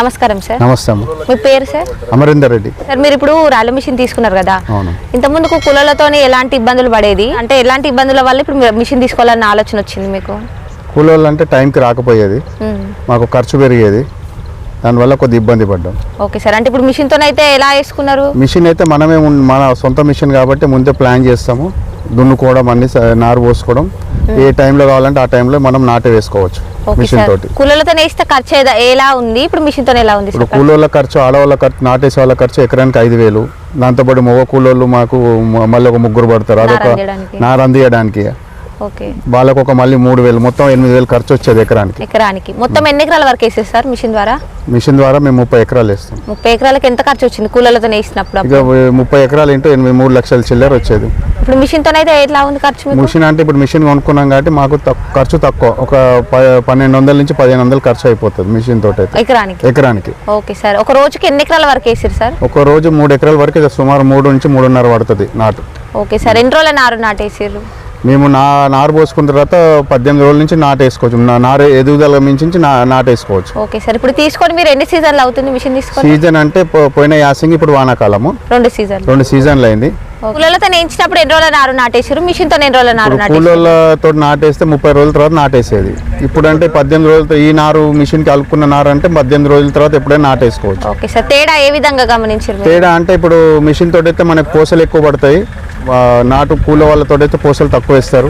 నమస్కారం సార్. నమస్తే అమ్మ. మీ పేరు సార్? అమరేందర్ రెడ్డి సార్, మీరు ఇప్పుడు రాళ్ళ మిషన్ తీసుకున్నారు కదా, అవును. ఇంతకుముందుకు కూలీలతోని ఎలాంటి ఇబ్బందులు పడేది, అంటే ఎలాంటి ఇబ్బందుల వల్ల ఇప్పుడు మిషన్ తీసుకోవాలన్న ఆలోచన వచ్చింది మీకు? కూలోళ్ళు అంటే టైంకి రాకపోయేది, మాకు ఖర్చు పెరిగేది, దానివల్ల కొద్ది ఇబ్బంది పడ్డాం. ఓకే సార్, అంటే ఇప్పుడు మిషన్తోనైతే ఎలా వేసుకున్నారు? మిషన్ అయితే మనమే మన సొంత మిషన్ కాబట్టి ముందే ప్లాన్ చేస్తాము, దున్నుకోవడం అన్ని నారు పోసుకోవడం, ఏ టైంలో కావాలంటే ఆ టైంలో మనం నాటే వేసుకోవచ్చు మిషన్ తోటి. కూలీలతో వేస్తే ఖర్చు ఎలా ఉంది, ఇప్పుడు మిషన్తో ఎలా ఉంది? ఇప్పుడు కూలోళ్ళ ఖర్చు, ఆడవాళ్ళ ఖర్చు, నాటేసే వాళ్ళ ఖర్చు ఎకరానికి 5,000. దాంతోపాటు మగ కూలోళ్ళు మాకు మళ్ళీ ఒక 3 పడతారు, అదొక నారు అందియడానికి. వాళ్ళకు ఒక మళ్ళీ 3,000, మొత్తం 8,000 ఖర్చు వచ్చేది ఎకరానికి. మొత్తం ఎన్ని ఎకరాల వరకు వేసేస్తారు మిషన్ ద్వారా? మిషన్ ద్వారా మేము 30 ఎకరాలు వేస్తాం. 30 ఎకరాలకు ఎంత ఖర్చు వచ్చింది కూలీలతో వేసినప్పుడు? ఇక 30 ఎకరాలు ఇంటూ 3 లక్షల చిల్లర వచ్చేది. ఇప్పుడు మిషన్తో అయితే ఎట్లా ఉంది ఖర్చు? మిషన్ అంటే ఇప్పుడు మిషన్ కొనుక్కున్నాం కాబట్టి మాకు ఖర్చు తక్కువ, ఒక 1,200 నుంచి 1,500 ఖర్చు అయిపోతుంది మిషన్ తోటి ఎకరానికి. ఓకే సార్, ఒక రోజుకి ఎన్ని ఎకరాల వరకు వేసారు సార్? ఒక రోజు 3 ఎకరాల వరకు సుమారు 3 నుంచి 3.5 పడుతుంది నాటు. ఓకే సార్, ఎన్ని రోజుల నారు నాటేసారు? మేము నారు పోసుకున్న తర్వాత 18 రోజుల నుంచి నాటేసుకోవచ్చు, నారు ఎదుగుదల మించి నాటేసుకోవచ్చు. ఓకే సార్, ఇప్పుడు తీసుకొని మీరు ఎన్ని సీజన్లు అవుతుంది మిషన్ తీసుకొని? సీజన్ అంటే పోయిన యాసింగ్, ఇప్పుడు వానాకాలము, 2 సీజన్లు అయింది. కూలీలతో నేయించినప్పుడు ఎన్ని రోజుల నారు నాటేసారు, మిషన్తో ఎన్ని రోజుల నారు నాటేసారు? కూలీలతో నాటేస్తే 30 రోజుల తర్వాత నాటేసేది. ఇప్పుడు అంటే 18 రోజులతో ఈ నారు మిషన్ కి అలుకున్న నారు అంటే 18 రోజుల తర్వాత ఎప్పుడైనా నాటేసుకోవచ్చు. ఓకే సార్, తేడా ఏ విధంగా గమనించారు? తేడా అంటే ఇప్పుడు మిషన్ తోటి అయితే మనకు పూసలు ఎక్కువ పడతాయి, నాటు కూల వాళ్ళతో అయితే పూసలు తక్కువ వేస్తారు.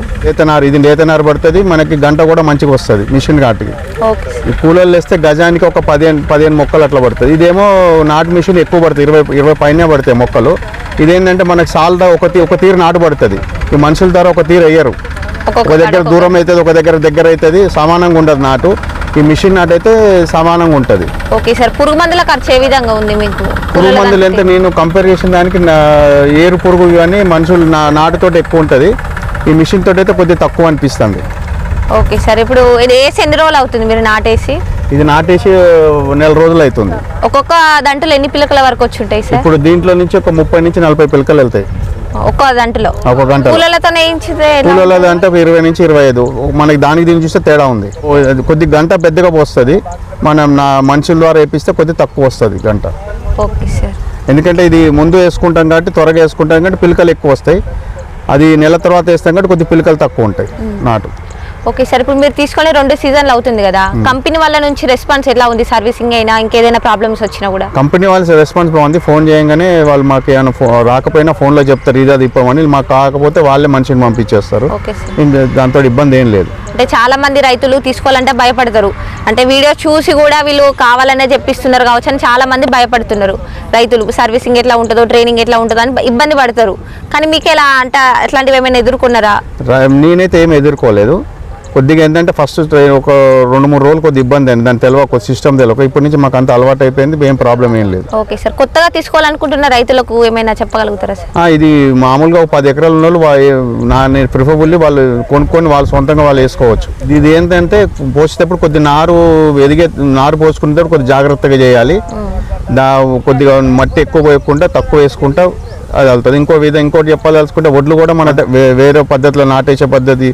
ఇది లేతనారు పడుతుంది, మనకి గంట కూడా మంచిగా వస్తుంది మిషన్ కాటికి. ఈ కూలర్లు వేస్తే గజానికి ఒక 15 మొక్కలు అట్లా పడుతుంది. ఇదేమో నాటు మిషన్ ఎక్కువ పడుతుంది, 20 పైన పడతాయి మొక్కలు. ఇదేంటంటే మనకి సాల్దా ఒక తీరు నాటు పడుతుంది, ఈ మనుషుల ద్వారా ఒక తీరు వేయరు. ఒక దగ్గర దూరం అవుతుంది, ఒక దగ్గర అవుతుంది, సమానంగా ఉండదు నాటు. ఈ మిషన్ నాటు అయితే సమానంగా ఉంటుంది. ఓకే సార్, పురుగు మందుల ఖర్చు ఏ విధంగా ఉంది మీకు? పురుగు మందులు ఎంత నేను కంపేర్ చేసిన దానికి ఏరు పురుగు కానీ మనుషులు నాటుతోటి ఎక్కువ ఉంటుంది, ఈ మిషన్ తోటి అయితే కొద్దిగా తక్కువ అనిపిస్తుంది. ఓకే సార్, ఇప్పుడు ఇది వేసి ఎన్ని రోజులు అవుతుంది మీరు నాటేసి? ఇది నాటేసి 1 రోజులు అవుతుంది. ఒక్కొక్క దంటలో ఎన్ని పిలకల వరకు వచ్చి ఉంటాయి సార్? ఇప్పుడు దీంట్లో నుంచి ఒక 30 నుంచి 40 పిలకలు వెళ్తాయి ఒక్క దంటలో. ఒక గంట కూలీలతో కూలీలతో అంటే 20 నుంచి 25. మనకి దానికి దీనికి చూస్తే తేడా ఉంది. కొద్ది గంట పెద్దగా పోస్తుంది, మనం మనుషుల ద్వారా వేపిస్తే కొద్దిగా తక్కువ వస్తుంది గంట. ఓకే సార్, ఎందుకంటే ఇది ముందు వేసుకుంటాం కాబట్టి, త్వరగా వేసుకుంటాం కాబట్టి పిలకలు ఎక్కువ వస్తాయి. అది నెల తర్వాత వేస్తాం కాబట్టి కొద్ది పిలకలు తక్కువ ఉంటాయి నాటు. ఓకే సార్, ఇప్పుడు మీరు తీసుకొని 2 సీజన్లు అవుతుంది కదా, కంపెనీ వాళ్ళ నుంచి రెస్పాన్స్ ఎలా ఉంది? సర్వీసింగ్ అయినా ఇంకేదైనా ప్రాబ్లమ్స్ వచ్చినా కూడా? కంపెనీ వాళ్ళ రెస్పాన్స్ బాగుంది. ఫోన్ చేయగానే వాళ్ళు మాకు ఏమైనా రాకపోయినా ఫోన్లో చెప్తారు, ఇది ఇప్పమని. మాకు కాకపోతే వాళ్ళే మనిషిని పంపించేస్తారు, దాంతో ఇబ్బంది ఏం లేదు. అంటే చాలా మంది రైతులు తీసుకోవాలంటే భయపడతారు, అంటే వీడియో చూసి కూడా వీళ్ళు కావాలనే చెప్పిస్తున్నారు కావచ్చు అని చాలా మంది భయపడుతున్నారు రైతులు. సర్వీసింగ్ ఎట్లా ఉంటుందో, ట్రైనింగ్ ఎట్లా ఉంటుందో అని ఇబ్బంది పడతారు. కానీ మీకు ఎలా అంటే అట్లాంటివి ఏమైనా ఎదుర్కొన్నారా? నేనైతే ఏమి ఎదుర్కోలేదు. కొద్దిగా ఏంటంటే ఫస్ట్ ఒక 2-3 రోజులు కొద్దిగా ఇబ్బంది అయింది, దాన్ని తెలియక సిస్టమ్ తెలియక. ఇప్పటి నుంచి మాకు అంత అలవాటు అయిపోయింది, ఏం ప్రాబ్లం ఏం లేదు. ఓకే సార్, కొత్తగా తీసుకోవాలనుకుంటున్న రైతులకు ఏమైనా చెప్పగలుగుతారా సార్? ఇది మామూలుగా 10 ఎకరాల ఉన్న వాళ్ళు ప్రిఫరబుల్లీ వాళ్ళు కొనుక్కొని వాళ్ళు సొంతంగా వాళ్ళు వేసుకోవచ్చు. ఇది ఏంటంటే పోసేటప్పుడు కొద్ది నారు పోసుకునేటప్పుడు కొద్దిగా జాగ్రత్తగా చేయాలి. కొద్దిగా మట్టి ఎక్కువ పోయకుండా తక్కువ వేసుకుంటా అది వెళ్తుంది. ఇంకోటి చెప్పాల్సుకుంటే వడ్లు కూడా మన వేరే పద్ధతిలో నాటేసే పద్ధతి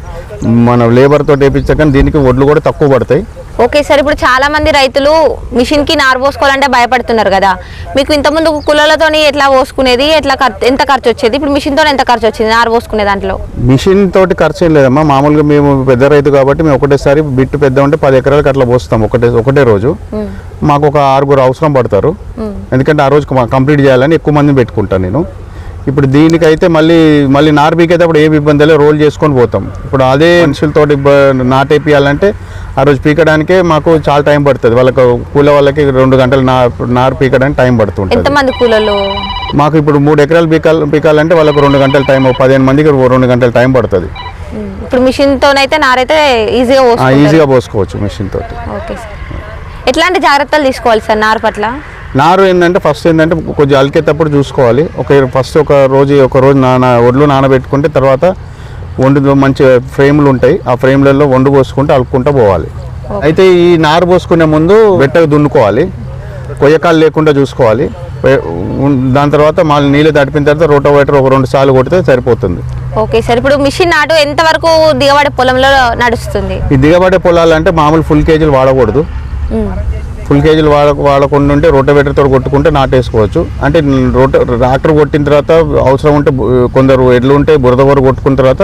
మన లేబర్ తోటి వేయించాక దీనికి వడ్లు కూడా తక్కువ పడతాయి. ఓకే సార్, ఇప్పుడు చాలా మంది రైతులు మిషన్ కి నారు పోసుకోవాలంటే భయపడుతున్నారు కదా, మీకు ఇంతకుముందు కూలీలతో ఎట్లా పోసుకునేది, ఎంత ఖర్చు వచ్చేది, ఇప్పుడు మిషన్ తో ఎంత ఖర్చు వచ్చింది నారు పోసుకునే దాంట్లో? మిషన్ తోటి ఖర్చు ఏం లేదమ్మా, మామూలుగా మేము పెద్ద రైతు కాబట్టి మేము ఒకటేసారి బిట్టు పెద్ద ఉంటే 10 ఎకరాలకు అట్లా పోస్తాం ఒకటే రోజు. మాకు ఒక 6 అవసరం పడతారు, ఎందుకంటే ఆ రోజు కంప్లీట్ చేయాలని ఎక్కువ మందిని పెట్టుకుంటాను నేను. ఇప్పుడు దీనికైతే మళ్ళీ నారు పీకేటప్పుడు ఏమి ఇబ్బంది లేదు, రోల్ చేసుకొని పోతాం. ఇప్పుడు అదే మనుషులతో నాటేపియాలంటే ఆ రోజు పీకడానికే మాకు చాలా టైం పడుతుంది. కూల వాళ్ళకి 2 గంటలు నారు పీకడానికి టైం పడుతుంది. ఎంతమంది కూలీలు? మాకు ఇప్పుడు 3 ఎకరాలు పీకాలంటే వాళ్ళకు 2 గంటల టైం, 15 మందికి 2 గంటల టైం పడుతుంది. ఇప్పుడు మిషన్ తోనైతే నారైతే ఈజీగా పోసుకోవచ్చు మిషన్ తోటి. ఓకే సార్, ఎట్లాంటి జాగ్రత్తలు తీసుకోవాలి సార్ నారు పట్ల? నారు ఏంటంటే ఫస్ట్ ఏంటంటే కొంచెం అలికేటప్పుడు చూసుకోవాలి. ఫస్ట్ ఒక రోజు ఒడ్లు నానబెట్టుకుంటే తర్వాత వండు మంచి ఫ్రేమ్లు ఉంటాయి, ఆ ఫ్రేమ్లలో వండు పోసుకుంటే అలుక్కుంటూ పోవాలి. అయితే ఈ నారు పోసుకునే ముందు బెట్టగా దున్నుకోవాలి, కొయ్యకాలు లేకుండా చూసుకోవాలి. దాని తర్వాత మళ్ళీ నీళ్ళు తడిపిన తర్వాత రోటోవేటర్ ఒక 2 సార్లు కొడితే సరిపోతుంది. ఓకే సార్, ఇప్పుడు మిషన్ నాటు ఎంత వరకు దిగబడే పొలంలో నడుస్తుంది? ఈ దిగబడే పొలాలంటే మామూలు ఫుల్ కేజీలు వాడకూడదు, ఫుల్ కేజీలు వాడకుండా ఉంటే రోటోవేటర్తో కొట్టుకుంటే నాటేసుకోవచ్చు. అంటే ట్రాక్టర్ కొట్టిన తర్వాత అవసరం ఉంటే కొందరు ఎడ్లు ఉంటే బురద వరకు కొట్టుకున్న తర్వాత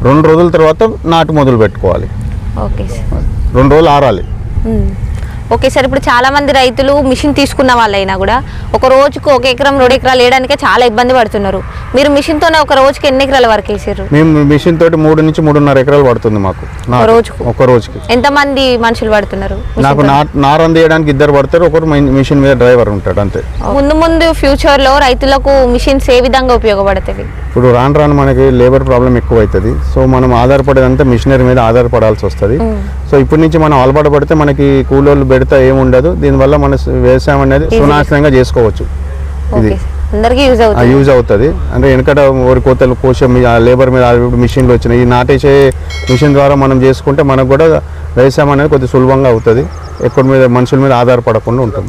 2 రోజుల తర్వాత నాటు మొదలు పెట్టుకోవాలి. Okay sir. 2 రోజులు ఆరాలి. ఓకే సార్, ఇప్పుడు చాలా మంది రైతులు మిషన్ తీసుకున్న వాళ్ళైనా కూడా ఒక రోజుకు 1 ఎకరం 2 ఎకరాలు వేయడానికే చాలా ఇబ్బంది పడుతున్నారు. మీరు మిషన్తోనే ఒక రోజుకి ఎన్ని ఎకరాల వరకు వేసారు? మేము మిషన్ తోటి 3 నుంచి 3.5 ఎకరాలు పడుతుంది మాకు ఒక రోజుకి. ఎంతమంది మనుషులు పడుతున్నారు? నాకు నారం తీయడానికి 2 పడతారు, ఒకరు మిషన్ మీద డ్రైవర్ ఉంటాడు అంతే. ముందు ఫ్యూచర్ లో రైతులకు మిషన్స్ ఏ విధంగా ఉపయోగపడుతుంది? ఇప్పుడు రాను మనకి లేబర్ ప్రాబ్లం ఎక్కువ అవుతుంది. సో మనం ఆధారపడేదంతా మిషనరీ మీద ఆధారపడాల్సి వస్తుంది. సో ఇప్పటి నుంచి మనం అలవాటు పడితే మనకి కూలోళ్ళు పెడితే ఏముండదు. దీనివల్ల మన వ్యవసాయం అనేది సునాశనంగా చేసుకోవచ్చు. ఇది అందరికీ యూజ్ అవుతుంది. అంటే వెనకట వరి కోతలు కోసే లేబర్ మీద మిషన్లు వచ్చినాయి. ఈ నాటేసే మిషన్ ద్వారా మనం చేసుకుంటే మనకు కూడా వ్యవసాయం అనేది కొద్దిగా సులభంగా అవుతుంది. ఎక్కువ మీద మనుషుల మీద ఆధారపడకుండా ఉంటుంది.